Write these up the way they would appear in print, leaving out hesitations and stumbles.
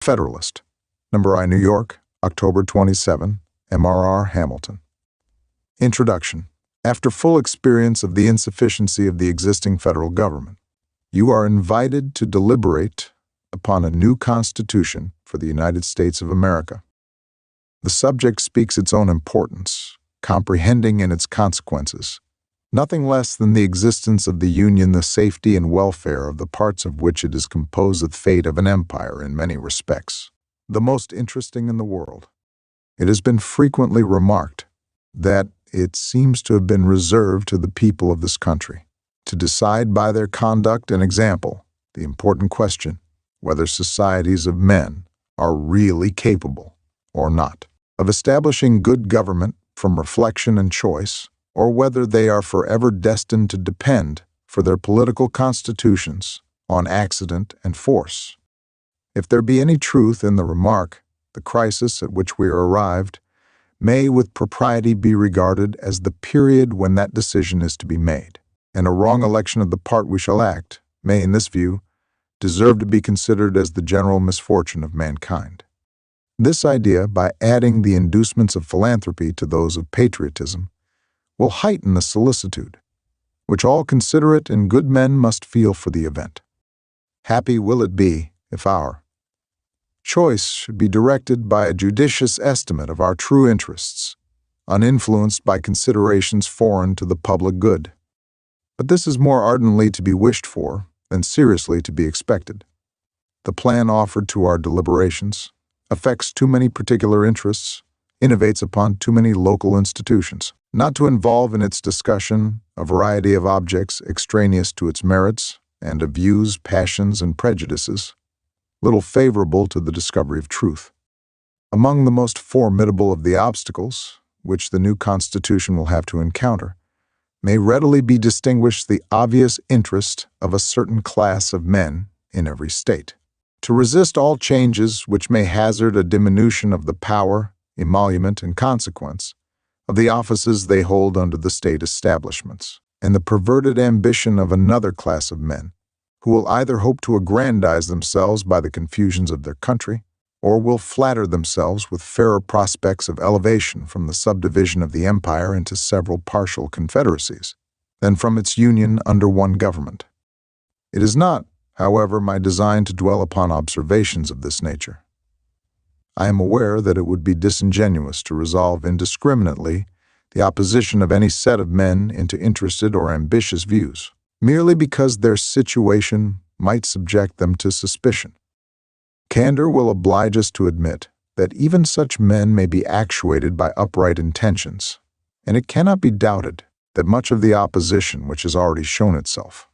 Federalist, Number I, New York, October 27, MRR Hamilton. Introduction. After full experience of the insufficiency of the existing federal government, you are invited to deliberate upon a new Constitution for the United States of America. The subject speaks its own importance, comprehending in its consequences nothing less than the existence of the Union, the safety and welfare of the parts of which it is composed, the fate of an empire in many respects, the most interesting in the world. It has been frequently remarked that it seems to have been reserved to the people of this country to decide by their conduct and example the important question whether societies of men are really capable or not of establishing good government from reflection and choice, or whether they are forever destined to depend for their political constitutions on accident and force. If there be any truth in the remark, the crisis at which we are arrived may with propriety be regarded as the period when that decision is to be made, and a wrong election of the part we shall act may, in this view, deserve to be considered as the general misfortune of mankind. This idea, by adding the inducements of philanthropy to those of patriotism, will heighten the solicitude which all considerate and good men must feel for the event. Happy will it be if our choice should be directed by a judicious estimate of our true interests, uninfluenced by considerations foreign to the public good. But this is more ardently to be wished for than seriously to be expected. The plan offered to our deliberations affects too many particular interests, innovates upon too many local institutions, not to involve in its discussion a variety of objects extraneous to its merits and of views, passions, and prejudices, little favorable to the discovery of truth. Among the most formidable of the obstacles which the new Constitution will have to encounter may readily be distinguished the obvious interest of a certain class of men in every state to resist all changes which may hazard a diminution of the power, emolument, and consequence of the offices they hold under the state establishments, and the perverted ambition of another class of men who will either hope to aggrandize themselves by the confusions of their country, or will flatter themselves with fairer prospects of elevation from the subdivision of the empire into several partial confederacies than from its union under one government. It is not, however, my design to dwell upon observations of this nature. I am aware that it would be disingenuous to resolve indiscriminately the opposition of any set of men into interested or ambitious views, merely because their situation might subject them to suspicion. Candor will oblige us to admit that even such men may be actuated by upright intentions, and it cannot be doubted that much of the opposition which has already shown itself,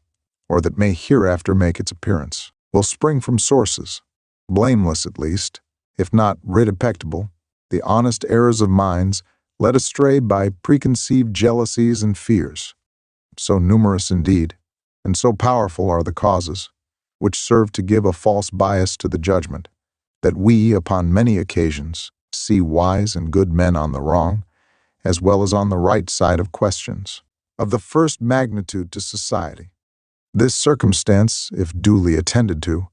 or that may hereafter make its appearance, will spring from sources, blameless at least, if not redepectable, the honest errors of minds led astray by preconceived jealousies and fears. So numerous indeed, and so powerful are the causes, which serve to give a false bias to the judgment, that we, upon many occasions, see wise and good men on the wrong, as well as on the right side of questions, of the first magnitude to society. This circumstance, if duly attended to,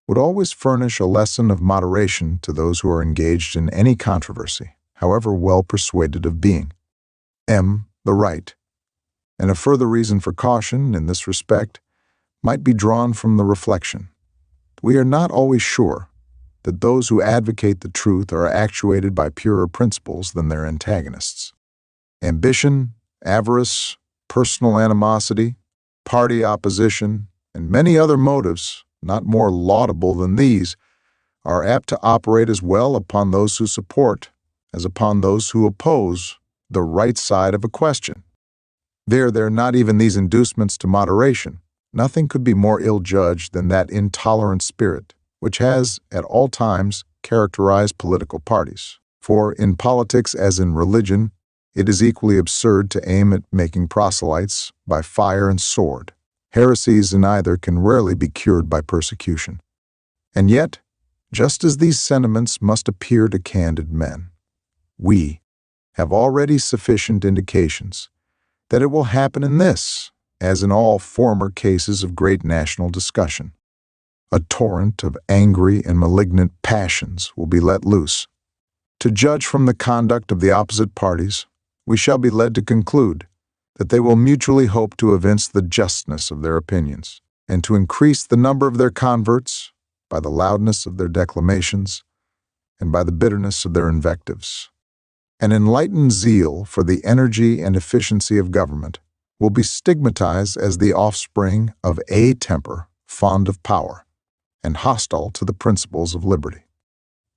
would always furnish a lesson of moderation to those who are engaged in any controversy, however well persuaded of being the right. And a further reason for caution in this respect might be drawn from the reflection. We are not always sure that those who advocate the truth are actuated by purer principles than their antagonists. Ambition, avarice, personal animosity, party opposition, and many other motives, not more laudable than these, are apt to operate as well upon those who support as upon those who oppose the right side of a question. There not even these inducements to moderation, nothing could be more ill-judged than that intolerant spirit which has, at all times, characterized political parties. For in politics as in religion, it is equally absurd to aim at making proselytes by fire and sword. Heresies in either can rarely be cured by persecution. And yet, just as these sentiments must appear to candid men, we have already sufficient indications that it will happen in this, as in all former cases of great national discussion. A torrent of angry and malignant passions will be let loose. To judge from the conduct of the opposite parties, we shall be led to conclude that they will mutually hope to evince the justness of their opinions, and to increase the number of their converts by the loudness of their declamations and by the bitterness of their invectives. An enlightened zeal for the energy and efficiency of government will be stigmatized as the offspring of a temper fond of power and hostile to the principles of liberty.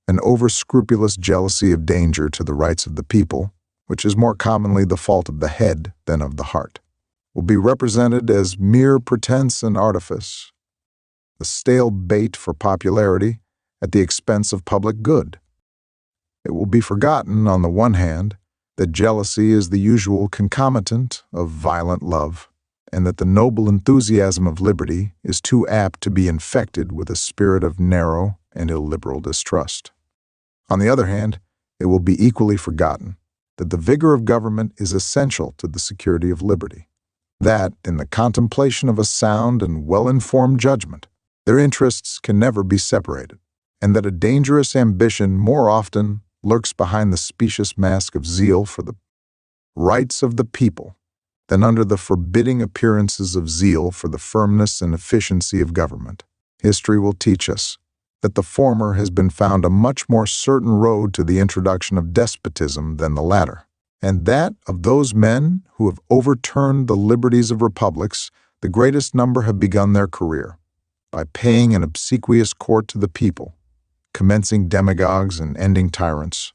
An over-scrupulous jealousy of danger to the rights of the people, which is more commonly the fault of the head than of the heart, will be represented as mere pretense and artifice, the stale bait for popularity at the expense of public good. It will be forgotten, on the one hand, that jealousy is the usual concomitant of violent love, and that the noble enthusiasm of liberty is too apt to be infected with a spirit of narrow and illiberal distrust. On the other hand, it will be equally forgotten that the vigor of government is essential to the security of liberty, that, in the contemplation of a sound and well-informed judgment, their interests can never be separated, and that a dangerous ambition more often lurks behind the specious mask of zeal for the rights of the people than under the forbidding appearances of zeal for the firmness and efficiency of government. History will teach us that the former has been found a much more certain road to the introduction of despotism than the latter, and that of those men who have overturned the liberties of republics, the greatest number have begun their career by paying an obsequious court to the people, commencing demagogues and ending tyrants.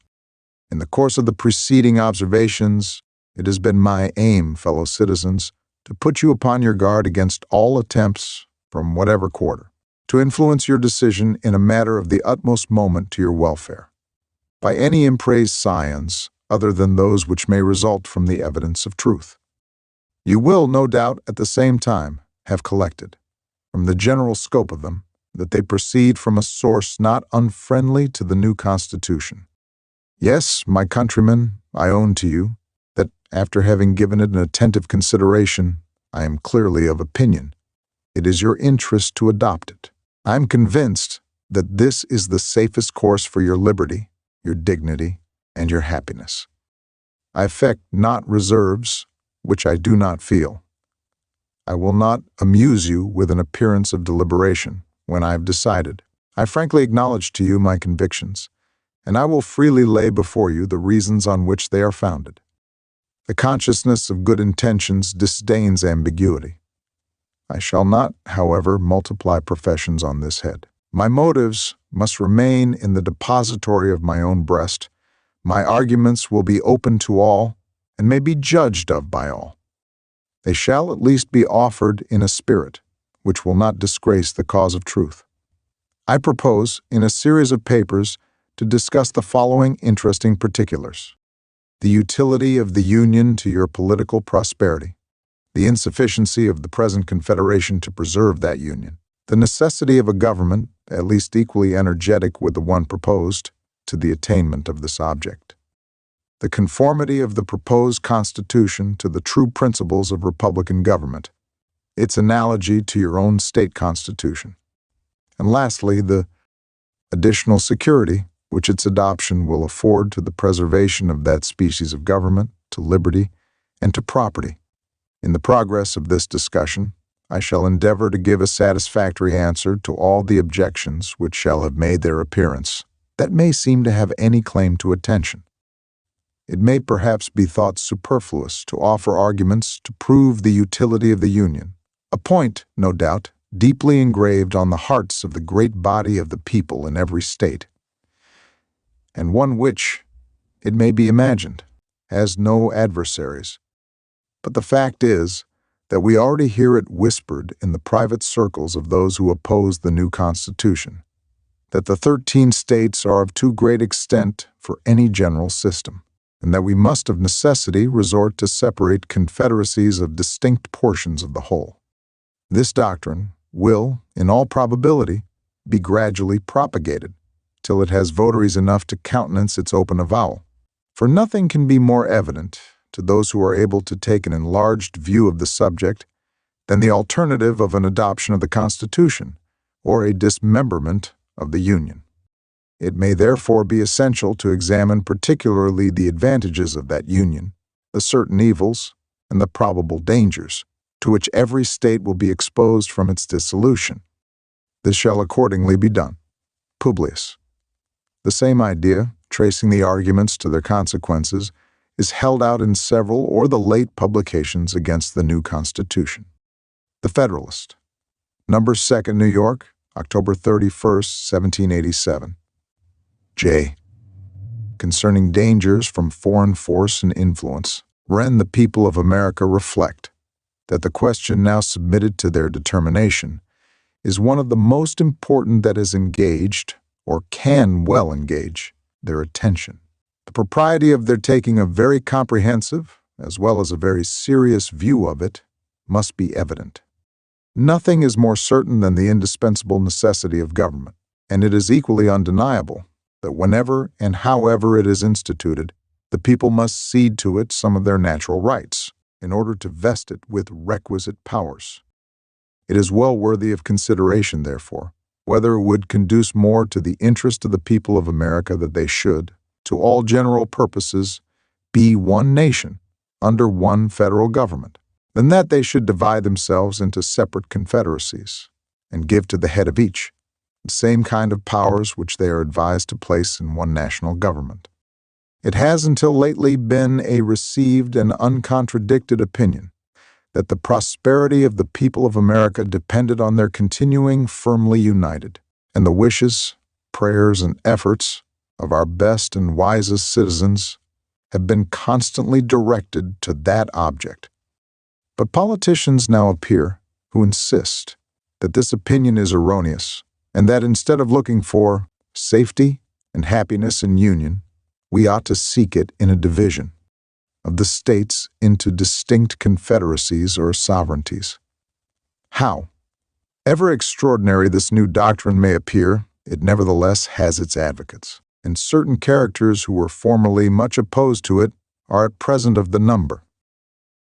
In the course of the preceding observations, it has been my aim, fellow citizens, to put you upon your guard against all attempts, from whatever quarter, to influence your decision in a matter of the utmost moment to your welfare, by any impraised science other than those which may result from the evidence of truth. You will, no doubt, at the same time, have collected, from the general scope of them, that they proceed from a source not unfriendly to the new Constitution. Yes, my countrymen, I own to you that, after having given it an attentive consideration, I am clearly of opinion it is your interest to adopt it. I am convinced that this is the safest course for your liberty, your dignity, and your happiness. I affect not reserves which I do not feel. I will not amuse you with an appearance of deliberation when I have decided. I frankly acknowledge to you my convictions, and I will freely lay before you the reasons on which they are founded. The consciousness of good intentions disdains ambiguity. I shall not, however, multiply professions on this head. My motives must remain in the depository of my own breast. My arguments will be open to all, and may be judged of by all. They shall at least be offered in a spirit which will not disgrace the cause of truth. I propose, in a series of papers, to discuss the following interesting particulars: the utility of the Union to your political prosperity, the insufficiency of the present Confederation to preserve that Union, the necessity of a government, at least equally energetic with the one proposed, to the attainment of this object, the conformity of the proposed Constitution to the true principles of republican government, its analogy to your own state constitution, and lastly, the additional security which its adoption will afford to the preservation of that species of government, to liberty, and to property. In the progress of this discussion, I shall endeavor to give a satisfactory answer to all the objections which shall have made their appearance that may seem to have any claim to attention. It may perhaps be thought superfluous to offer arguments to prove the utility of the Union, a point, no doubt, deeply engraved on the hearts of the great body of the people in every state, and one which, it may be imagined, has no adversaries. But the fact is that we already hear it whispered in the private circles of those who oppose the new Constitution, that the 13 states are of too great extent for any general system, and that we must of necessity resort to separate confederacies of distinct portions of the whole. This doctrine will, in all probability, be gradually propagated, till it has votaries enough to countenance its open avowal. For nothing can be more evident, to those who are able to take an enlarged view of the subject, than the alternative of an adoption of the Constitution, or a dismemberment of the Union. It may therefore be essential to examine particularly the advantages of that union, the certain evils, and the probable dangers to which every state will be exposed from its dissolution. This shall accordingly be done. Publius. The same idea, tracing the arguments to their consequences, is held out in several or the late publications against the new Constitution. The Federalist. Number 2nd, New York, October 31st, 1787. J. Concerning dangers from foreign force and influence, when the people of America reflect that the question now submitted to their determination is one of the most important that has engaged, or can well engage, their attention. The propriety of their taking a very comprehensive, as well as a very serious view of it, must be evident. Nothing is more certain than the indispensable necessity of government, and it is equally undeniable that whenever and however it is instituted, the people must cede to it some of their natural rights in order to vest it with requisite powers. It is well worthy of consideration, therefore, whether it would conduce more to the interest of the people of America that they should, to all general purposes, be one nation under one federal government, than that they should divide themselves into separate confederacies and give to the head of each the same kind of powers which they are advised to place in one national government. It has until lately been a received and uncontradicted opinion that the prosperity of the people of America depended on their continuing firmly united, and the wishes, prayers, and efforts of our best and wisest citizens have been constantly directed to that object. But politicians now appear who insist that this opinion is erroneous, and that instead of looking for safety and happiness in union, we ought to seek it in a division of the states into distinct confederacies or sovereignties. How ever extraordinary this new doctrine may appear, it nevertheless has its advocates, and certain characters who were formerly much opposed to it are at present of the number.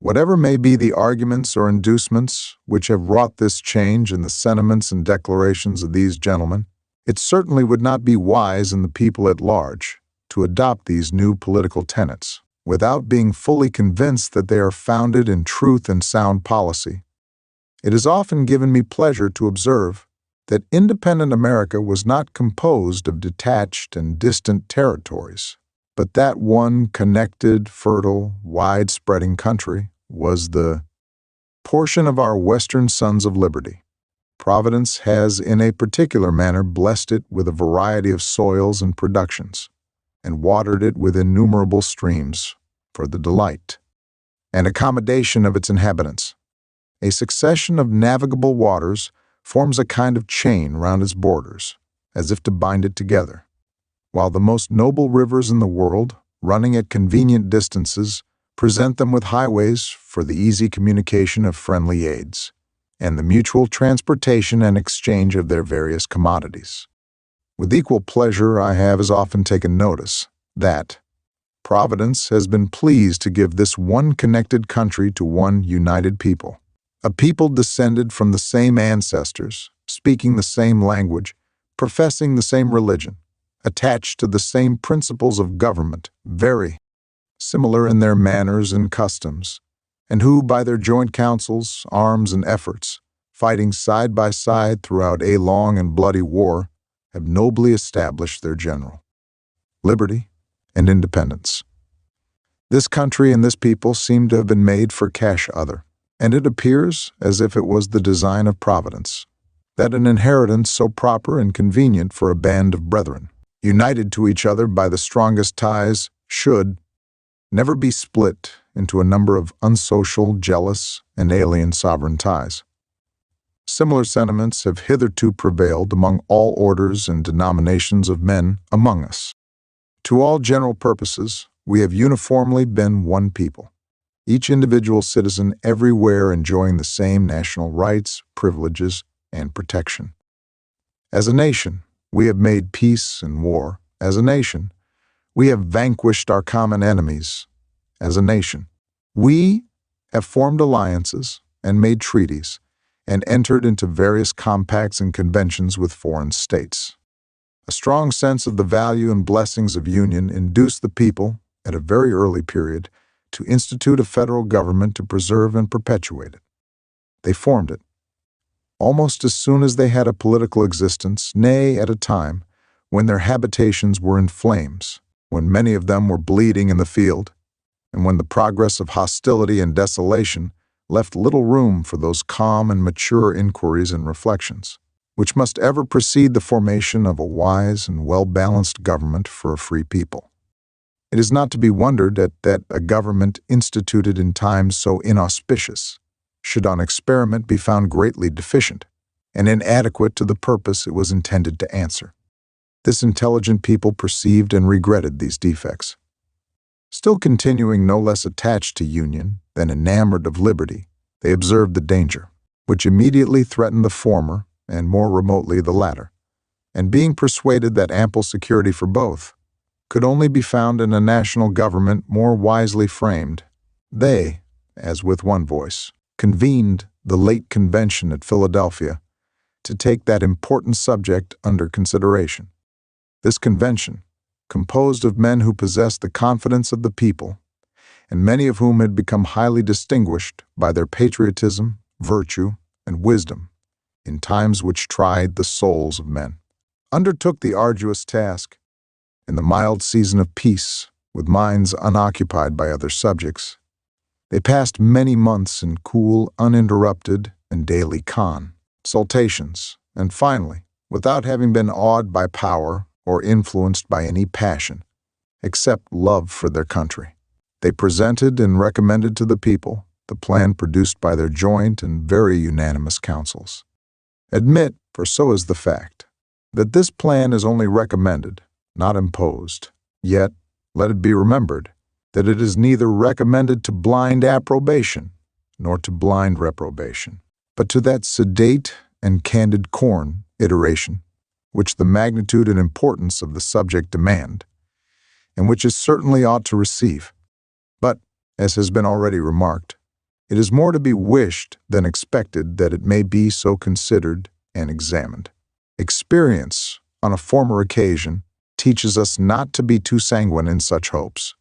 Whatever may be the arguments or inducements which have wrought this change in the sentiments and declarations of these gentlemen, it certainly would not be wise in the people at large to adopt these new political tenets without being fully convinced that they are founded in truth and sound policy. It has often given me pleasure to observe that independent America was not composed of detached and distant territories, but that one connected, fertile, wide-spreading country was the portion of our Western Sons of Liberty. Providence has in a particular manner blessed it with a variety of soils and productions, and watered it with innumerable streams for the delight and accommodation of its inhabitants. A succession of navigable waters forms a kind of chain round its borders, as if to bind it together, while the most noble rivers in the world, running at convenient distances, present them with highways for the easy communication of friendly aids, and the mutual transportation and exchange of their various commodities. With equal pleasure I have as often taken notice that Providence has been pleased to give this one connected country to one united people, a people descended from the same ancestors, speaking the same language, professing the same religion, attached to the same principles of government, very similar in their manners and customs, and who, by their joint counsels, arms, and efforts, fighting side by side throughout a long and bloody war, have nobly established their general liberty and independence. This country and this people seem to have been made for cash other, and it appears as if it was the design of Providence, that an inheritance so proper and convenient for a band of brethren, united to each other by the strongest ties, should never be split into a number of unsocial, jealous, and alien sovereign ties. Similar sentiments have hitherto prevailed among all orders and denominations of men among us. To all general purposes, we have uniformly been one people, each individual citizen everywhere enjoying the same national rights, privileges, and protection. As a nation, we have made peace and war. As a nation, we have vanquished our common enemies. As a nation, we have formed alliances and made treaties, and entered into various compacts and conventions with foreign states. A strong sense of the value and blessings of union induced the people, at a very early period, to institute a federal government to preserve and perpetuate it. They formed it. Almost as soon as they had a political existence, nay, at a time when their habitations were in flames, when many of them were bleeding in the field, and when the progress of hostility and desolation left little room for those calm and mature inquiries and reflections, which must ever precede the formation of a wise and well-balanced government for a free people. It is not to be wondered at that a government instituted in times so inauspicious should on experiment be found greatly deficient and inadequate to the purpose it was intended to answer. This intelligent people perceived and regretted these defects. Still continuing no less attached to union than enamored of liberty, they observed the danger, which immediately threatened the former and more remotely the latter, and being persuaded that ample security for both could only be found in a national government more wisely framed, they, as with one voice, convened the late convention at Philadelphia to take that important subject under consideration. This convention, composed of men who possessed the confidence of the people, and many of whom had become highly distinguished by their patriotism, virtue, and wisdom in times which tried the souls of men, undertook the arduous task. In the mild season of peace, with minds unoccupied by other subjects, they passed many months in cool, uninterrupted, and daily consultations, and finally, without having been awed by power or influenced by any passion, except love for their country, they presented and recommended to the people the plan produced by their joint and very unanimous councils. Admit, for so is the fact, that this plan is only recommended, not imposed, yet let it be remembered that it is neither recommended to blind approbation nor to blind reprobation, but to that sedate and candid iteration which the magnitude and importance of the subject demand, and which it certainly ought to receive. But, as has been already remarked, it is more to be wished than expected that it may be so considered and examined. Experience, on a former occasion, teaches us not to be too sanguine in such hopes.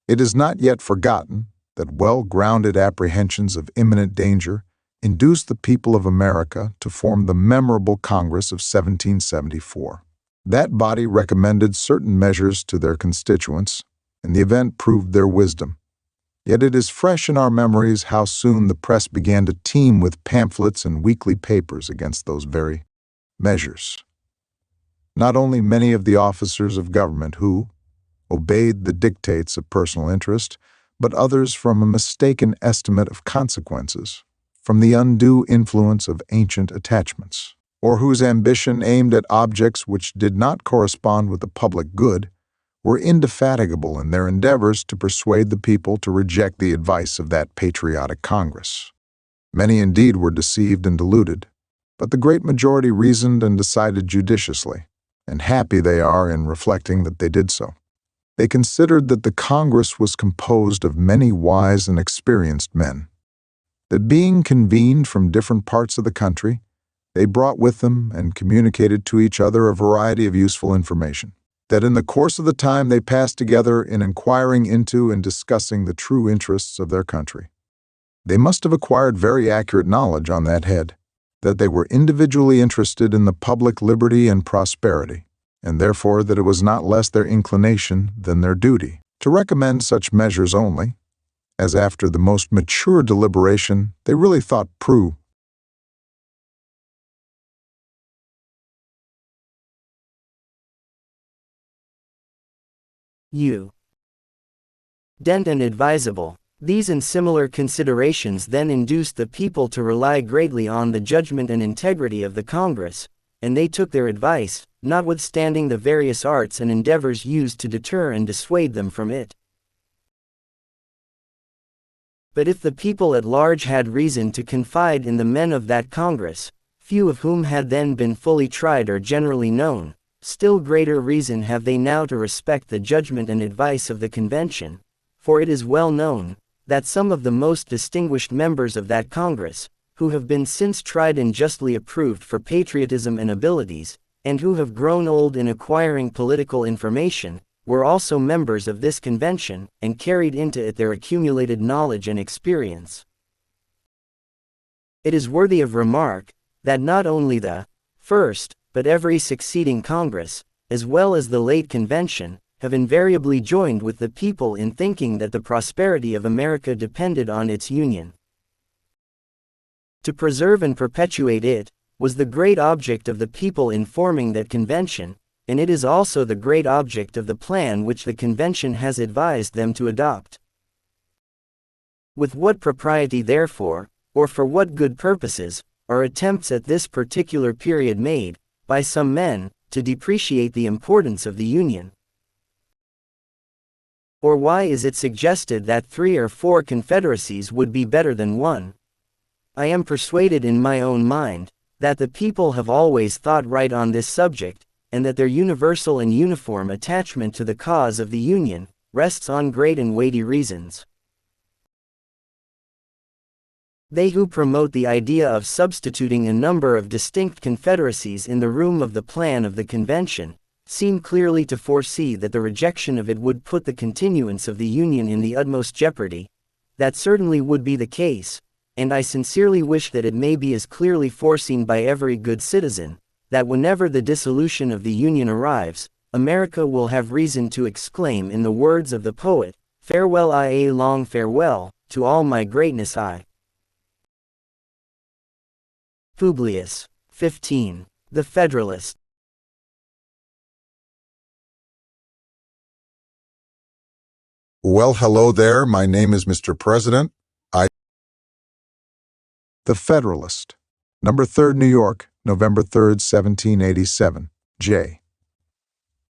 It is not yet forgotten that well-grounded apprehensions of imminent danger induced the people of America to form the memorable Congress of 1774. That body recommended certain measures to their constituents, and the event proved their wisdom. Yet it is fresh in our memories how soon the press began to teem with pamphlets and weekly papers against those very measures. Not only many of the officers of government who obeyed the dictates of personal interest, but others from a mistaken estimate of consequences, from the undue influence of ancient attachments, or whose ambition aimed at objects which did not correspond with the public good, were indefatigable in their endeavors to persuade the people to reject the advice of that patriotic Congress. Many indeed were deceived and deluded, but the great majority reasoned and decided judiciously, and happy they are in reflecting that they did so. They considered that the Congress was composed of many wise and experienced men, that being convened from different parts of the country, they brought with them and communicated to each other a variety of useful information, that in the course of the time they passed together in inquiring into and discussing the true interests of their country. They must have acquired very accurate knowledge on that head, that they were individually interested in the public liberty and prosperity, and therefore that it was not less their inclination than their duty to recommend such measures only, as after the most mature deliberation they really thought prudent. Dent and advisable. These and similar considerations then induced the people to rely greatly on the judgment and integrity of the Congress, and they took their advice, notwithstanding the various arts and endeavors used to deter and dissuade them from it. But if the people at large had reason to confide in the men of that Congress, few of whom had then been fully tried or generally known, still greater reason have they now to respect the judgment and advice of the Convention, for it is well known that some of the most distinguished members of that Congress, who have been since tried and justly approved for patriotism and abilities, and who have grown old in acquiring political information, were also members of this convention, and carried into it their accumulated knowledge and experience. It is worthy of remark, that not only the first, but every succeeding Congress, as well as the late convention, have invariably joined with the people in thinking that the prosperity of America depended on its union. To preserve and perpetuate it, was the great object of the people in forming that convention, and it is also the great object of the plan which the convention has advised them to adopt. With what propriety therefore, or for what good purposes, are attempts at this particular period made, by some men, to depreciate the importance of the Union? Or why is it suggested that 3 or 4 confederacies would be better than one? I am persuaded in my own mind, that the people have always thought right on this subject, and that their universal and uniform attachment to the cause of the Union, rests on great and weighty reasons. They who promote the idea of substituting a number of distinct confederacies in the room of the plan of the convention, seem clearly to foresee that the rejection of it would put the continuance of the Union in the utmost jeopardy. That certainly would be the case, and I sincerely wish that it may be as clearly foreseen by every good citizen, that whenever the dissolution of the Union arrives, America will have reason to exclaim in the words of the poet, "Farewell, a long farewell, to all my greatness I." Publius. 15. The Federalist. Well, hello there. My name is Mr. President. The Federalist. Number 3rd, New York, November 3rd, 1787. J.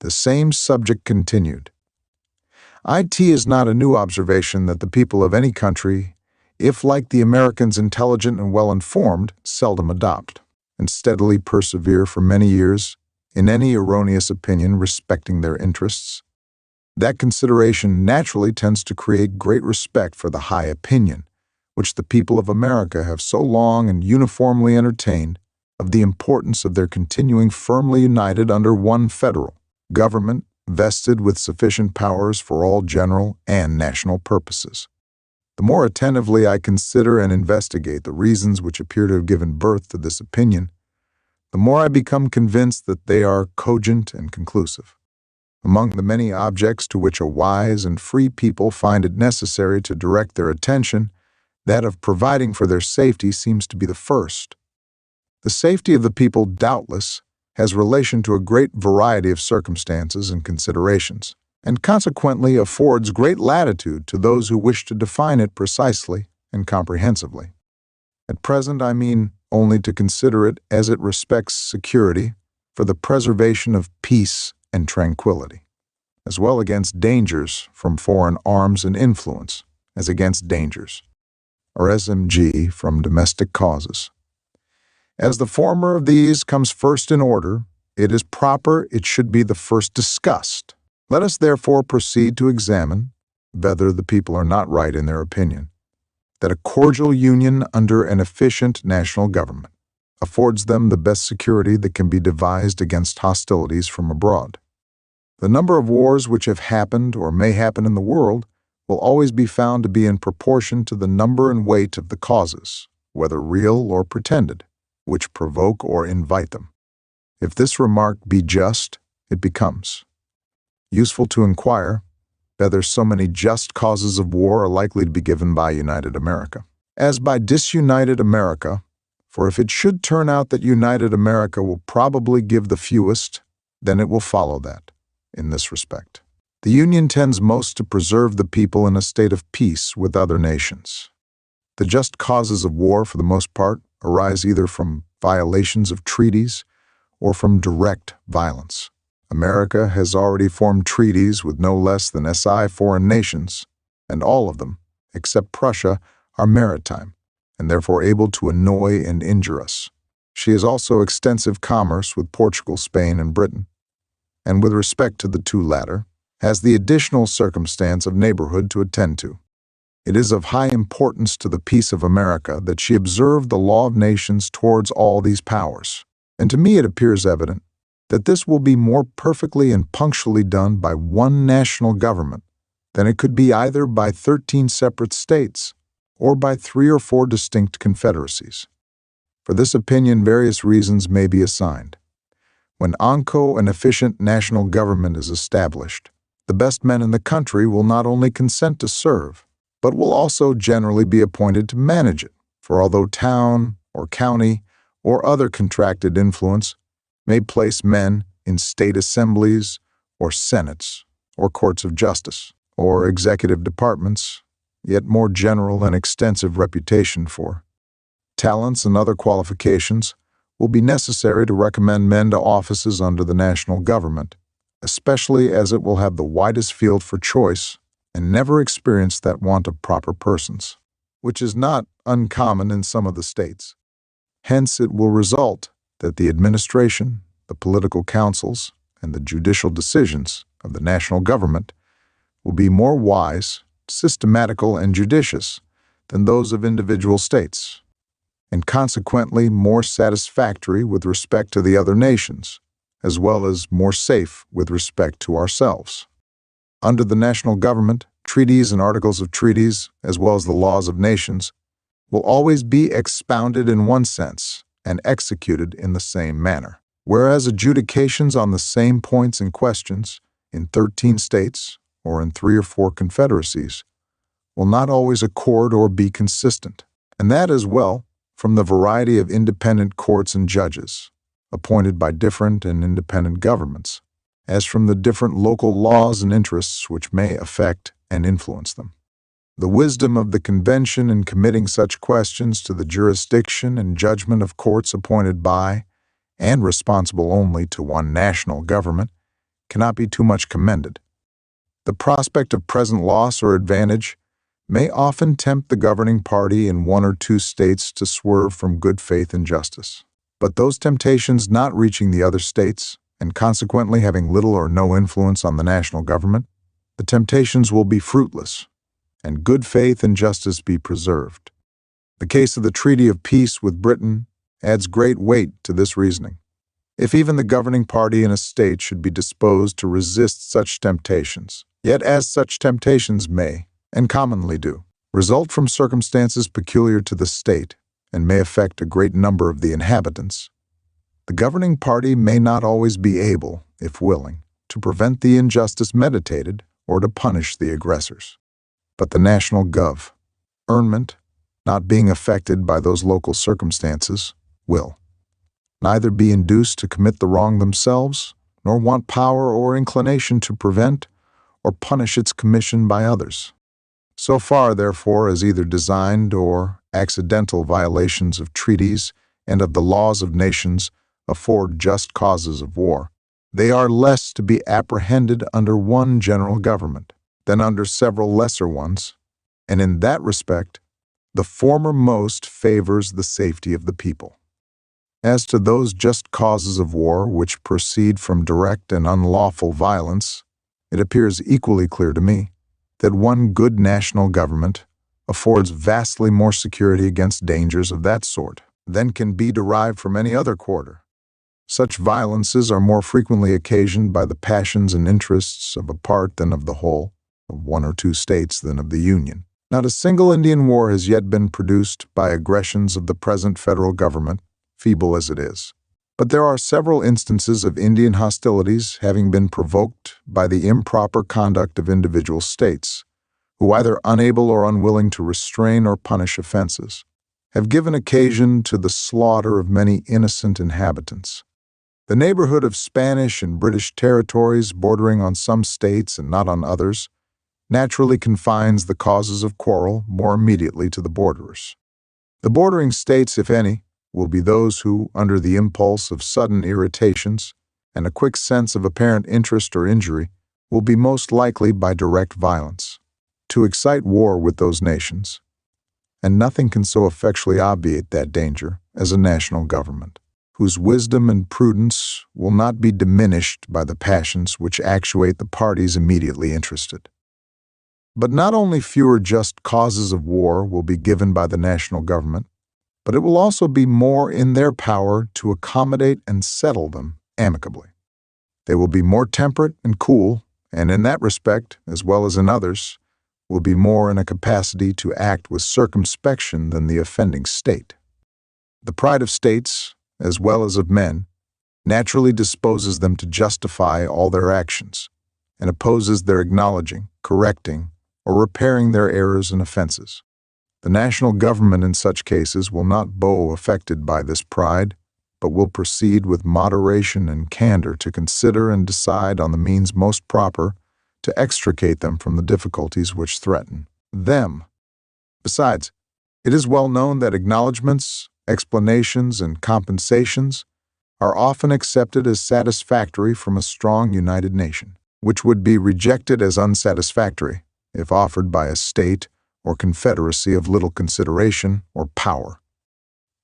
The same subject continued. It is not a new observation that the people of any country, if like the Americans intelligent and well-informed, seldom adopt, and steadily persevere for many years in any erroneous opinion respecting their interests. That consideration naturally tends to create great respect for the high opinion, which the people of America have so long and uniformly entertained of the importance of their continuing firmly united under one federal government vested with sufficient powers for all general and national purposes. The more attentively I consider and investigate the reasons which appear to have given birth to this opinion, the more I become convinced that they are cogent and conclusive. Among the many objects to which a wise and free people find it necessary to direct their attention, that of providing for their safety seems to be the first. The safety of the people, doubtless, has relation to a great variety of circumstances and considerations, and consequently affords great latitude to those who wish to define it precisely and comprehensively. At present, I mean only to consider it as it respects security for the preservation of peace and tranquility, as well against dangers from foreign arms and influence as against dangers, or SMG, from domestic causes. As the former of these comes first in order, it is proper it should be the first discussed. Let us therefore proceed to examine, whether the people are not right in their opinion, that a cordial union under an efficient national government affords them the best security that can be devised against hostilities from abroad. The number of wars which have happened or may happen in the world will always be found to be in proportion to the number and weight of the causes, whether real or pretended, which provoke or invite them. If this remark be just, it becomes useful to inquire whether so many just causes of war are likely to be given by united America, as by disunited America, for if it should turn out that united America will probably give the fewest, then it will follow that, in this respect, the Union tends most to preserve the people in a state of peace with other nations. The just causes of war, for the most part, arise either from violations of treaties or from direct violence. America has already formed treaties with no less than SI foreign nations, and all of them, except Prussia, are maritime, and therefore able to annoy and injure us. She has also extensive commerce with Portugal, Spain, and Britain, and with respect to the two latter, has the additional circumstance of neighborhood to attend to. It is of high importance to the peace of America that she observe the law of nations towards all these powers. And to me it appears evident that this will be more perfectly and punctually done by one national government than it could be either by 13 separate states or by 3 or 4 distinct confederacies. For this opinion, various reasons may be assigned. When an efficient national government is established, the best men in the country will not only consent to serve, but will also generally be appointed to manage it. For although town or county or other contracted influence may place men in state assemblies or senates or courts of justice or executive departments, yet more general and extensive reputation for talents and other qualifications will be necessary to recommend men to offices under the national government, especially as it will have the widest field for choice and never experience that want of proper persons, which is not uncommon in some of the states. Hence it will result that the administration, the political councils, and the judicial decisions of the national government will be more wise, systematical, and judicious than those of individual states, and consequently more satisfactory with respect to the other nations, as well as more safe with respect to ourselves. Under the national government, treaties and articles of treaties, as well as the laws of nations, will always be expounded in one sense and executed in the same manner, whereas adjudications on the same points and questions in 13 states or in 3 or 4 confederacies will not always accord or be consistent, and that as well from the variety of independent courts and judges appointed by different and independent governments, as from the different local laws and interests which may affect and influence them. The wisdom of the convention in committing such questions to the jurisdiction and judgment of courts appointed by and responsible only to one national government cannot be too much commended. The prospect of present loss or advantage may often tempt the governing party in 1 or 2 states to swerve from good faith and justice. But those temptations not reaching the other states, and consequently having little or no influence on the national government, the temptations will be fruitless, and good faith and justice be preserved. The case of the Treaty of Peace with Britain adds great weight to this reasoning. If even the governing party in a state should be disposed to resist such temptations, yet as such temptations may, and commonly do, result from circumstances peculiar to the state, and may affect a great number of the inhabitants, the governing party may not always be able, if willing, to prevent the injustice meditated or to punish the aggressors. But the national government, not being affected by those local circumstances, will neither be induced to commit the wrong themselves, nor want power or inclination to prevent or punish its commission by others. So far, therefore, as either designed or accidental violations of treaties and of the laws of nations afford just causes of war, they are less to be apprehended under one general government than under several lesser ones, and in that respect, the former most favors the safety of the people. As to those just causes of war which proceed from direct and unlawful violence, it appears equally clear to me that one good national government affords vastly more security against dangers of that sort than can be derived from any other quarter. Such violences are more frequently occasioned by the passions and interests of a part than of the whole, of 1 or 2 states than of the Union. Not a single Indian war has yet been produced by aggressions of the present federal government, feeble as it is. But there are several instances of Indian hostilities having been provoked by the improper conduct of individual states, who, either unable or unwilling to restrain or punish offenses, have given occasion to the slaughter of many innocent inhabitants. The neighborhood of Spanish and British territories bordering on some states and not on others naturally confines the causes of quarrel more immediately to the borderers. The bordering states, if any, will be those who, under the impulse of sudden irritations and a quick sense of apparent interest or injury, will be most likely by direct violence to excite war with those nations, and nothing can so effectually obviate that danger as a national government, whose wisdom and prudence will not be diminished by the passions which actuate the parties immediately interested. But not only fewer just causes of war will be given by the national government, but it will also be more in their power to accommodate and settle them amicably. They will be more temperate and cool, and in that respect, as well as in others, will be more in a capacity to act with circumspection than the offending state. The pride of states, as well as of men, naturally disposes them to justify all their actions, and opposes their acknowledging, correcting, or repairing their errors and offenses. The national government in such cases will not be affected by this pride, but will proceed with moderation and candor to consider and decide on the means most proper to extricate them from the difficulties which threaten them. Besides, it is well known that acknowledgments, explanations, and compensations are often accepted as satisfactory from a strong united nation, which would be rejected as unsatisfactory if offered by a state or confederacy of little consideration or power.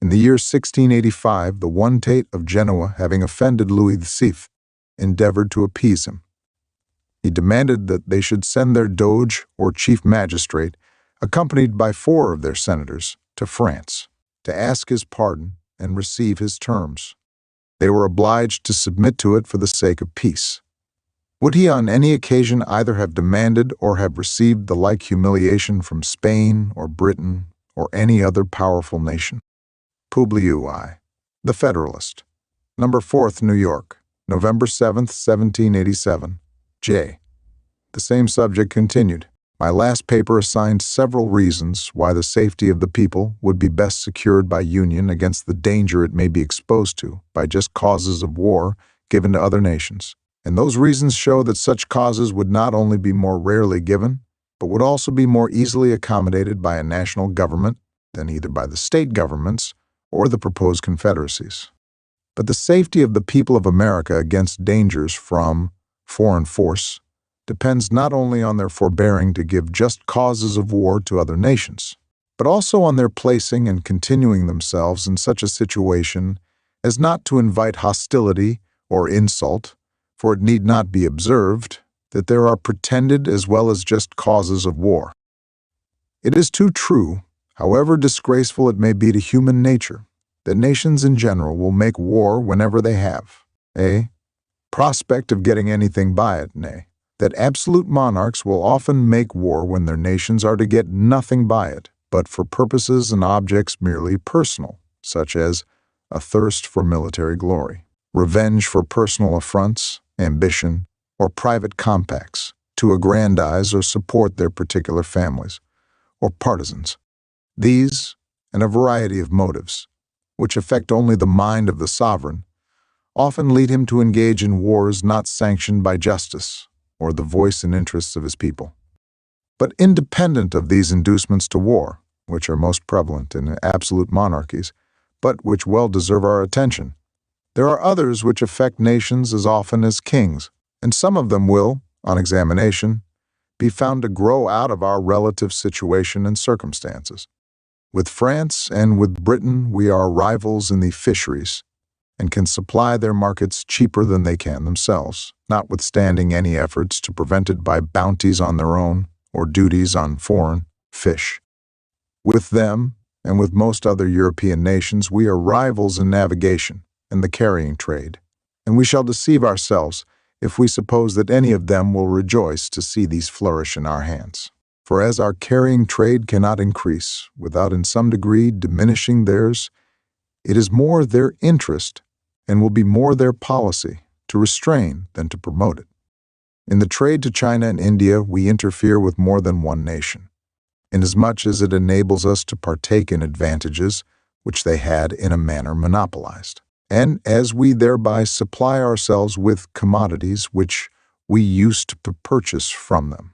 In the year 1685, the One-Tate of Genoa, having offended Louis VI, endeavored to appease him. He demanded that they should send their doge or chief magistrate, accompanied by 4 of their senators, to France, to ask his pardon and receive his terms. They were obliged to submit to it for the sake of peace. Would he on any occasion either have demanded or have received the like humiliation from Spain or Britain or any other powerful nation? Publiui, The Federalist, No. 4th, New York, November 7, 1787, J. The same subject continued. My last paper assigned several reasons why the safety of the people would be best secured by union against the danger it may be exposed to by just causes of war given to other nations. And those reasons show that such causes would not only be more rarely given, but would also be more easily accommodated by a national government than either by the state governments or the proposed confederacies. But the safety of the people of America against dangers from foreign force depends not only on their forbearing to give just causes of war to other nations, but also on their placing and continuing themselves in such a situation as not to invite hostility or insult, for it need not be observed that there are pretended as well as just causes of war. It is too true, however disgraceful it may be to human nature, that nations in general will make war whenever they have a prospect of getting anything by it, nay, that absolute monarchs will often make war when their nations are to get nothing by it, but for purposes and objects merely personal, such as a thirst for military glory, revenge for personal affronts, ambition, or private compacts to aggrandize or support their particular families or partisans. These, and a variety of motives, which affect only the mind of the sovereign, often lead him to engage in wars not sanctioned by justice or the voice and interests of his people. But independent of these inducements to war, which are most prevalent in absolute monarchies, but which well deserve our attention, there are others which affect nations as often as kings, and some of them will, on examination, be found to grow out of our relative situation and circumstances. With France and with Britain we are rivals in the fisheries, and can supply their markets cheaper than they can themselves, notwithstanding any efforts to prevent it by bounties on their own or duties on foreign fish. With them, and with most other European nations, we are rivals in navigation and the carrying trade, and we shall deceive ourselves if we suppose that any of them will rejoice to see these flourish in our hands. For as our carrying trade cannot increase without in some degree diminishing theirs, it is more their interest and will be more their policy to restrain than to promote it. In the trade to China and India, we interfere with more than one nation, inasmuch as it enables us to partake in advantages which they had in a manner monopolized, and as we thereby supply ourselves with commodities which we used to purchase from them.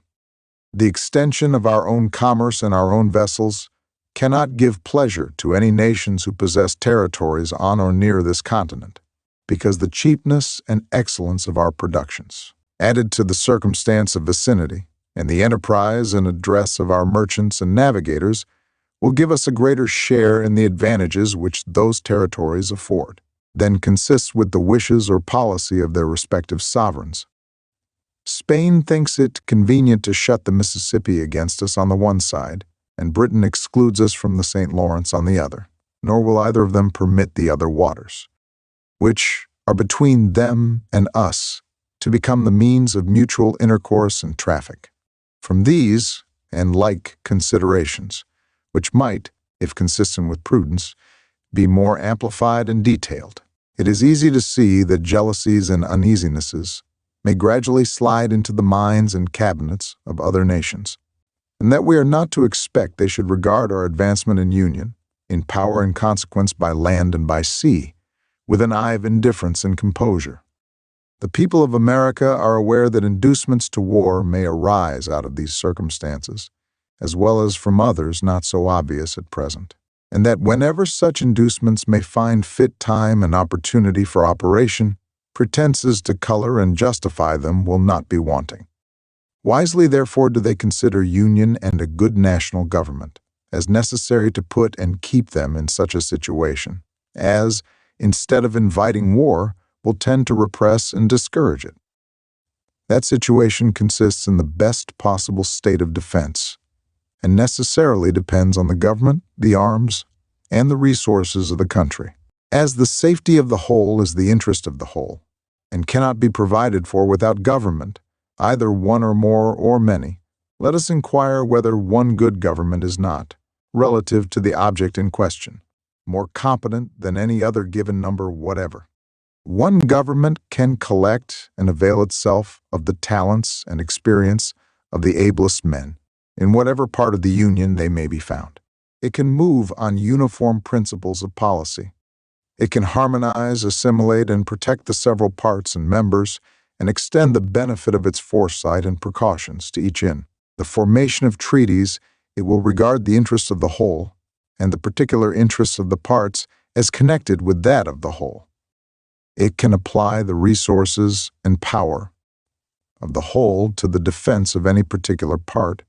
The extension of our own commerce and our own vessels cannot give pleasure to any nations who possess territories on or near this continent, because the cheapness and excellence of our productions, added to the circumstance of vicinity, and the enterprise and address of our merchants and navigators, will give us a greater share in the advantages which those territories afford, than consists with the wishes or policy of their respective sovereigns. Spain thinks it convenient to shut the Mississippi against us on the one side, and Britain excludes us from the St. Lawrence on the other, nor will either of them permit the other waters, which are between them and us, to become the means of mutual intercourse and traffic. From these and like considerations, which might, if consistent with prudence, be more amplified and detailed, it is easy to see that jealousies and uneasinesses may gradually slide into the minds and cabinets of other nations, and that we are not to expect they should regard our advancement in union, in power and consequence by land and by sea, with an eye of indifference and composure. The people of America are aware that inducements to war may arise out of these circumstances, as well as from others not so obvious at present, and that whenever such inducements may find fit time and opportunity for operation, pretenses to color and justify them will not be wanting. Wisely, therefore, do they consider union and a good national government as necessary to put and keep them in such a situation as, instead of inviting war, will tend to repress and discourage it. That situation consists in the best possible state of defense, and necessarily depends on the government, the arms, and the resources of the country. As the safety of the whole is the interest of the whole, and cannot be provided for without government, either one or more or many, let us inquire whether one good government is not, relative to the object in question, more competent than any other given number whatever. One government can collect and avail itself of the talents and experience of the ablest men, in whatever part of the Union they may be found. It can move on uniform principles of policy. It can harmonize, assimilate, and protect the several parts and members, and extend the benefit of its foresight and precautions to each in the formation of treaties. It will regard the interests of the whole, and the particular interests of the parts as connected with that of the whole. It can apply the resources and power of the whole to the defense of any particular part,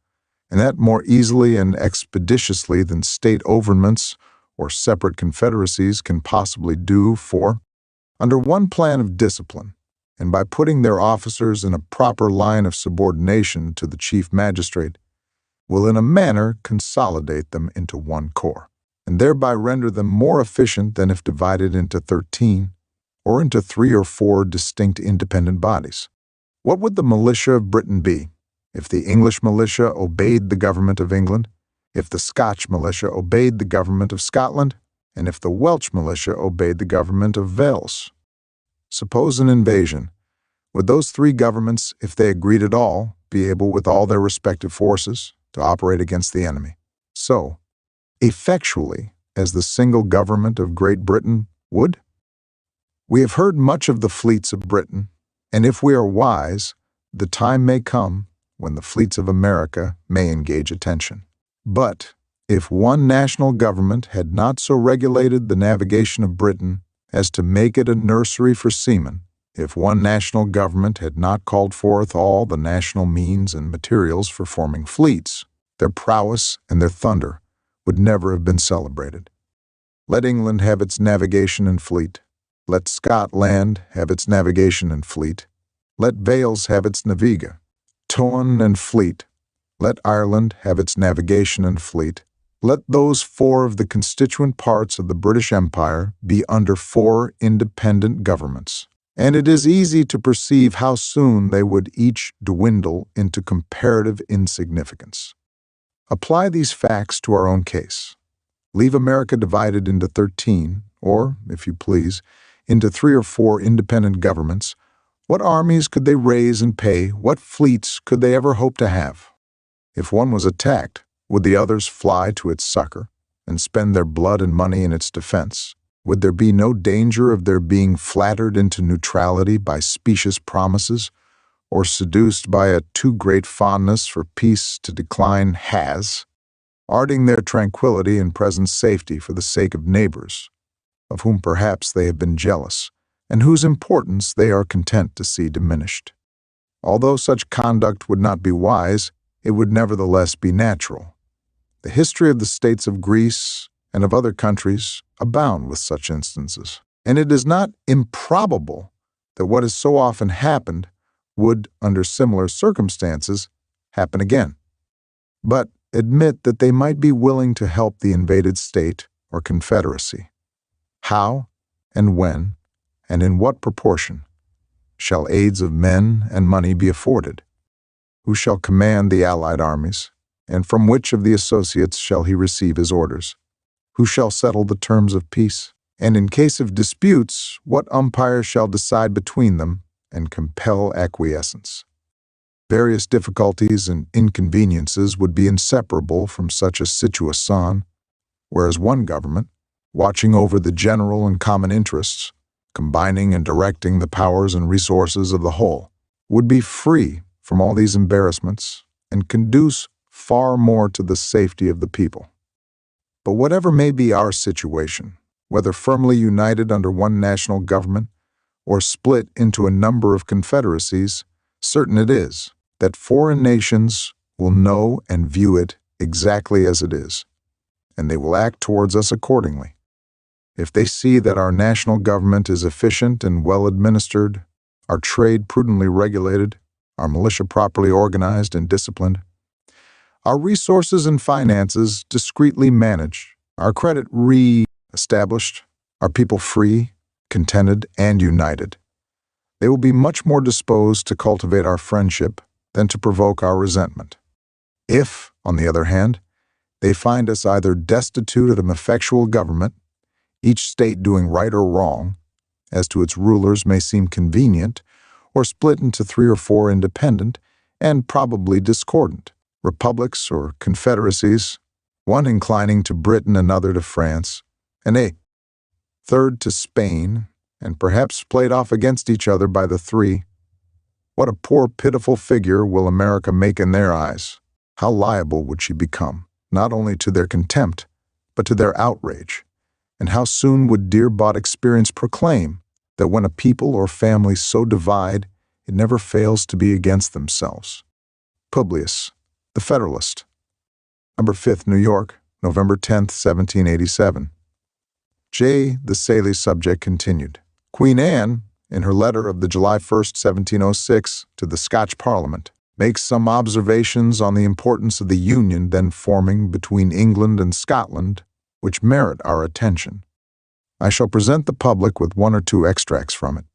and that more easily and expeditiously than state overments or separate confederacies can possibly do, for, under one plan of discipline, and by putting their officers in a proper line of subordination to the chief magistrate, will in a manner consolidate them into one corps, and thereby render them more efficient than if divided into 13, or into 3 or 4 distinct independent bodies. What would the militia of Britain be if the English militia obeyed the government of England, if the Scotch militia obeyed the government of Scotland, and if the Welsh militia obeyed the government of Wales? Suppose an invasion. Would those 3 governments, if they agreed at all, be able with all their respective forces to operate against the enemy, so effectually as the single government of Great Britain would? We have heard much of the fleets of Britain, and if we are wise, the time may come when the fleets of America may engage attention. But if one national government had not so regulated the navigation of Britain as to make it a nursery for seamen, if one national government had not called forth all the national means and materials for forming fleets, their prowess and their thunder would never have been celebrated. Let England have its navigation and fleet. Let Scotland have its navigation and fleet. Let Wales have its naviga, ton and fleet. Let Ireland have its navigation and fleet. Let those 4 of the constituent parts of the British Empire be under 4 independent governments, and it is easy to perceive how soon they would each dwindle into comparative insignificance. Apply these facts to our own case. Leave America divided into 13, or, if you please, into 3 or 4 independent governments. What armies could they raise and pay? What fleets could they ever hope to have? If one was attacked, would the others fly to its succor and spend their blood and money in its defense? Would there be no danger of their being flattered into neutrality by specious promises, or seduced by a too great fondness for peace to decline arding their tranquility and present safety for the sake of neighbors, of whom perhaps they have been jealous, and whose importance they are content to see diminished? Although such conduct would not be wise, it would nevertheless be natural. The history of the states of Greece and of other countries abound with such instances, and it is not improbable that what has so often happened would, under similar circumstances, happen again. But admit that they might be willing to help the invaded state or confederacy. How and when and in what proportion shall aids of men and money be afforded? Who shall command the allied armies, and from which of the associates shall he receive his orders? Who shall settle the terms of peace? And in case of disputes, what umpire shall decide between them and compel acquiescence? Various difficulties and inconveniences would be inseparable from such a situation, whereas one government, watching over the general and common interests, combining and directing the powers and resources of the whole, would be free from all these embarrassments and conduce far more to the safety of the people. But whatever may be our situation, whether firmly united under one national government or split into a number of confederacies, certain it is that foreign nations will know and view it exactly as it is, and they will act towards us accordingly. If they see that our national government is efficient and well administered, our trade prudently regulated, our militia properly organized and disciplined, our resources and finances discreetly managed, our credit re-established, our people free, contented, and united, they will be much more disposed to cultivate our friendship than to provoke our resentment. If, on the other hand, they find us either destitute of an effectual government, each state doing right or wrong, as to its rulers may seem convenient, or split into 3 or 4 independent, and probably discordant, republics or confederacies, one inclining to Britain, another to France, and a third to Spain, and perhaps played off against each other by the 3, what a poor, pitiful figure will America make in their eyes? How liable would she become, not only to their contempt, but to their outrage? And how soon would dear-bought experience proclaim that when a people or family so divide, it never fails to be against themselves? Publius, the Federalist. Number 5th, New York, November 10th, 1787. J. The Saley subject continued. Queen Anne, in her letter of the July 1st, 1706, to the Scotch Parliament, makes some observations on the importance of the union then forming between England and Scotland, which merit our attention. I shall present the public with 1 or 2 extracts from it.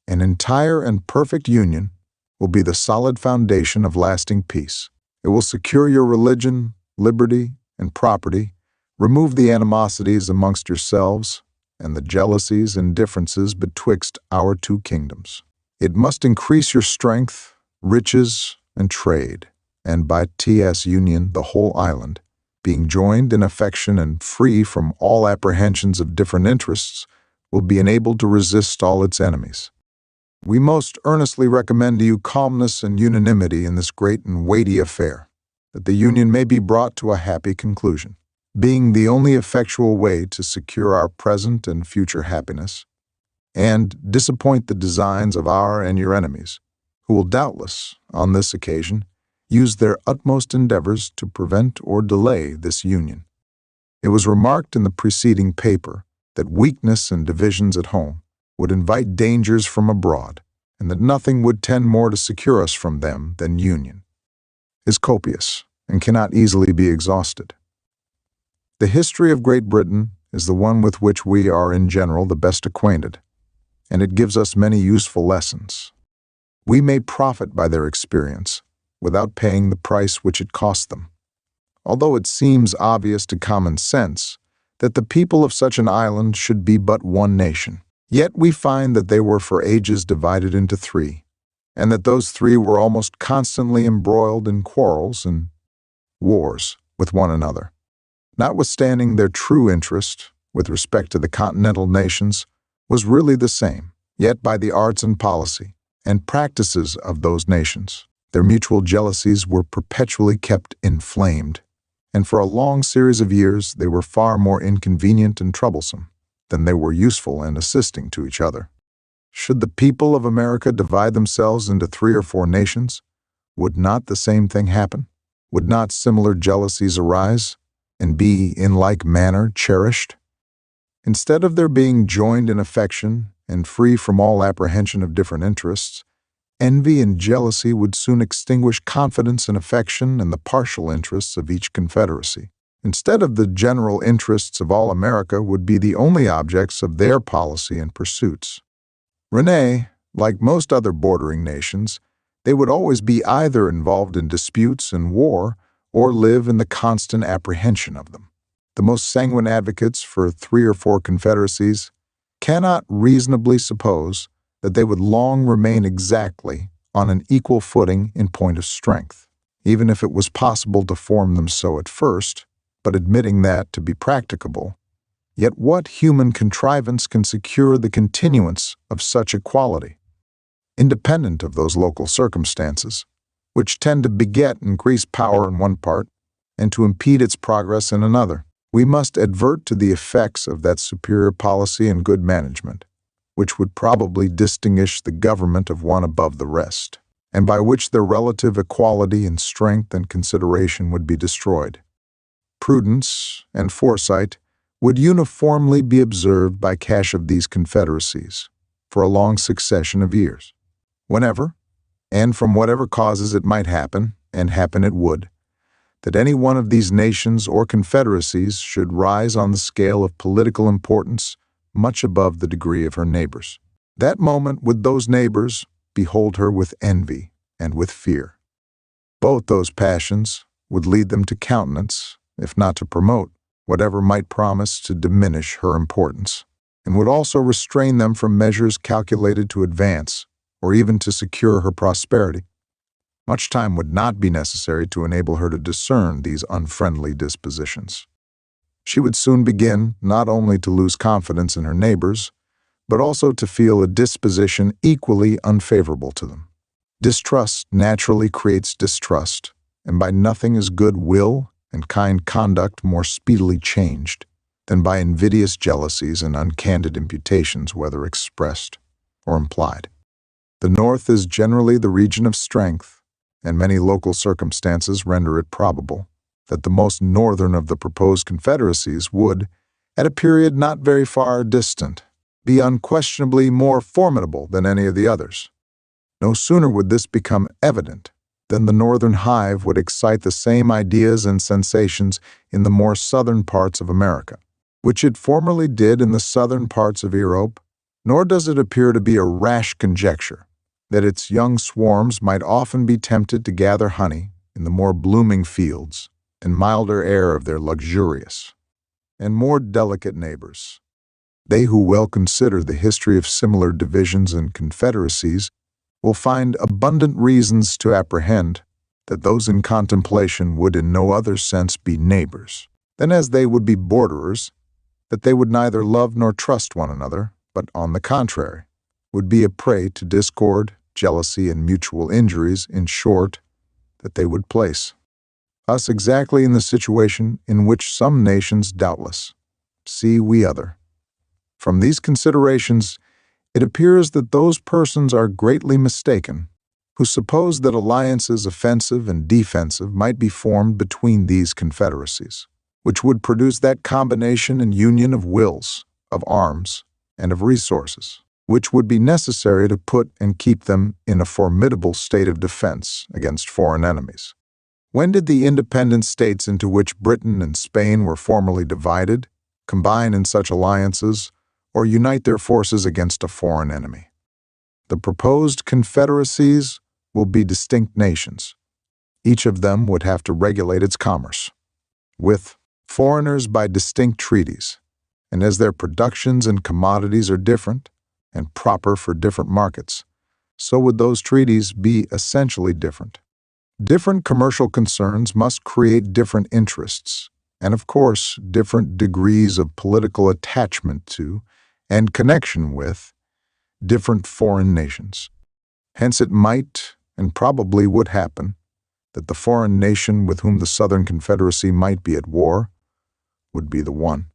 An entire and perfect union will be the solid foundation of lasting peace. It will secure your religion, liberty, and property, remove the animosities amongst yourselves, and the jealousies and differences betwixt our 2 kingdoms. It must increase your strength, riches, and trade, and by T.S. union the whole island, being joined in affection and free from all apprehensions of different interests, will be enabled to resist all its enemies. We most earnestly recommend to you calmness and unanimity in this great and weighty affair, that the union may be brought to a happy conclusion, being the only effectual way to secure our present and future happiness, and disappoint the designs of our and your enemies, who will doubtless, on this occasion, use their utmost endeavors to prevent or delay this union. It was remarked in the preceding paper that weakness and divisions at home would invite dangers from abroad, and that nothing would tend more to secure us from them than union. Is copious and cannot easily be exhausted. The history of Great Britain is the one with which we are in general the best acquainted, and it gives us many useful lessons. We may profit by their experience without paying the price which it cost them. Although it seems obvious to common sense that the people of such an island should be but one nation, yet we find that they were for ages divided into 3, and that those 3 were almost constantly embroiled in quarrels and wars with one another. Notwithstanding their true interest, with respect to the continental nations, was really the same, yet by the arts and policy and practices of those nations, their mutual jealousies were perpetually kept inflamed, and for a long series of years they were far more inconvenient and troublesome than they were useful and assisting to each other. Should the people of America divide themselves into 3 or 4 nations, would not the same thing happen? Would not similar jealousies arise and be in like manner cherished? Instead of their being joined in affection and free from all apprehension of different interests, Envy and jealousy would soon extinguish confidence and affection in the partial interests of each confederacy. Instead of the general interests of all America would be the only objects of their policy and pursuits. Renee, like most other bordering nations, they would always be either involved in disputes and war or live in the constant apprehension of them. The most sanguine advocates for 3 or 4 confederacies cannot reasonably suppose that they would long remain exactly on an equal footing in point of strength, even if it was possible to form them so at first, but admitting that to be practicable. Yet what human contrivance can secure the continuance of such equality? Independent of those local circumstances, which tend to beget increased power in one part and to impede its progress in another, we must advert to the effects of that superior policy and good management, which would probably distinguish the government of one above the rest, and by which their relative equality in strength and consideration would be destroyed. Prudence and foresight would uniformly be observed by cash of these confederacies for a long succession of years. Whenever, and from whatever causes it might happen, and happen it would, that any one of these nations or confederacies should rise on the scale of political importance much above the degree of her neighbors. That moment would those neighbors behold her with envy and with fear. Both those passions would lead them to countenance, if not to promote, whatever might promise to diminish her importance, and would also restrain them from measures calculated to advance or even to secure her prosperity. Much time would not be necessary to enable her to discern these unfriendly dispositions. She would soon begin not only to lose confidence in her neighbors, but also to feel a disposition equally unfavorable to them. Distrust naturally creates distrust, and by nothing is good will and kind conduct more speedily changed than by invidious jealousies and uncandid imputations, whether expressed or implied. The North is generally the region of strength, and many local circumstances render it probable that the most northern of the proposed confederacies would, at a period not very far distant, be unquestionably more formidable than any of the others. No sooner would this become evident than the northern hive would excite the same ideas and sensations in the more southern parts of America, which it formerly did in the southern parts of Europe, nor does it appear to be a rash conjecture that its young swarms might often be tempted to gather honey in the more blooming fields and milder air of their luxurious and more delicate neighbors. They who well consider the history of similar divisions and confederacies will find abundant reasons to apprehend that those in contemplation would in no other sense be neighbors than as they would be borderers, that they would neither love nor trust one another, but on the contrary, would be a prey to discord, jealousy, and mutual injuries, in short, that they would place us exactly in the situation in which some nations doubtless see we other. From these considerations, it appears that those persons are greatly mistaken who suppose that alliances offensive and defensive might be formed between these confederacies, which would produce that combination and union of wills, of arms, and of resources, which would be necessary to put and keep them in a formidable state of defense against foreign enemies. When did the independent states into which Britain and Spain were formerly divided combine in such alliances or unite their forces against a foreign enemy? The proposed confederacies will be distinct nations. Each of them would have to regulate its commerce with foreigners by distinct treaties, and as their productions and commodities are different and proper for different markets, so would those treaties be essentially different. Different commercial concerns must create different interests, and of course, different degrees of political attachment to and connection with different foreign nations. Hence it might, and probably would happen, that the foreign nation with whom the Southern Confederacy might be at war would be the one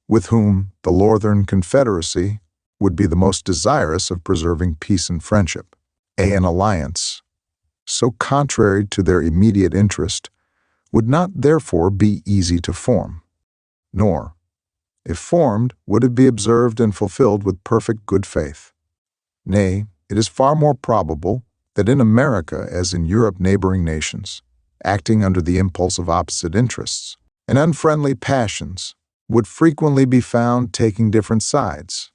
with whom the Northern Confederacy would be the most desirous of preserving peace and friendship. An alliance so contrary to their immediate interest would not therefore be easy to form, nor, if formed, would it be observed and fulfilled with perfect good faith. Nay, it is far more probable that in America, as in Europe, neighboring nations, acting under the impulse of opposite interests and unfriendly passions, would frequently be found taking different sides.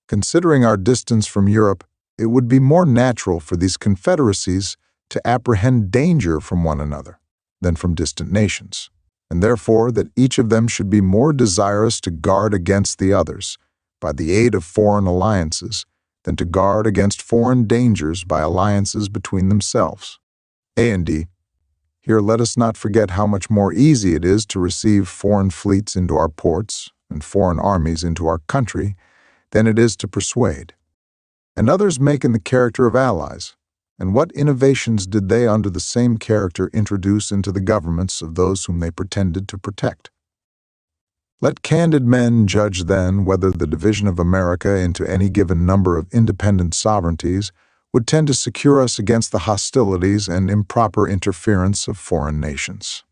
Considering our distance from Europe, it would be more natural for these confederacies to apprehend danger from one another than from distant nations, and therefore that each of them should be more desirous to guard against the others by the aid of foreign alliances than to guard against foreign dangers by alliances between themselves. A and D. Here let us not forget how much more easy it is to receive foreign fleets into our ports and foreign armies into our country than it is to persuade. And others make in the character of allies, and what innovations did they under the same character introduce into the governments of those whom they pretended to protect? Let candid men judge then whether the division of America into any given number of independent sovereignties would tend to secure us against the hostilities and improper interference of foreign nations.